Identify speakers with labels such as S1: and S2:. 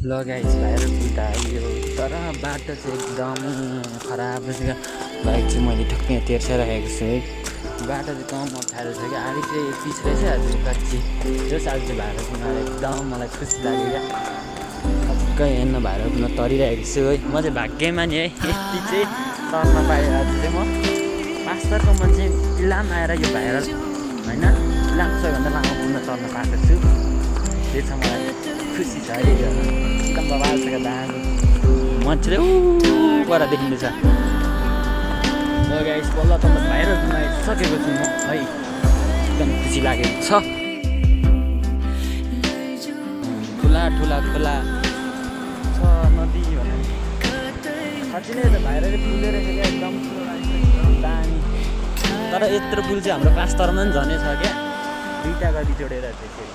S1: ल guys viral पुल आयो तर बाटो चाहिँ एकदम खराब रहेछ। बाइक चाहिँ मैले ठक्कै तेर्साइरहेको छु है। बाटो चाहिँ कम अप्ठ्यारो छ कि आधी चाहिँ पिच रहेछ आज कच्ची जस आज चाहिँ भाइरल पुल आएर एकदम मलाई खुसी लाग्यो क्या। ठक्कै हेर्न भाइरल पुल तरिरहेको छु है। म चाहिँ भाग्यमा नि है यति चाहिँ तर्न पाएँ। आज चाहिँ म मास्तरको मान्छे इलाम आएर यो भाइरल होइन इलाम सबैभन्दा लामो पुलमा चढ्न पाएको छु। त्यो छ मलाई खुसी छ है। एकदम बबाल छ दामी मान्छे बाट देखिँदैछ। गाइस बल्ल त भाइरल पुलमा आइसकेको छु म है। एकदम खुसी लागेको छ। ठुला ठुला खोला छ नदी भने साँच्चै नै त भाइरल पुलै रहेछ क्या। एकदम दामी तर यत्रो पुल चाहिँ हाम्रो पाँच तरमा पनि झनै छ क्या। दुईवटा गरी जोडेर त्यसरी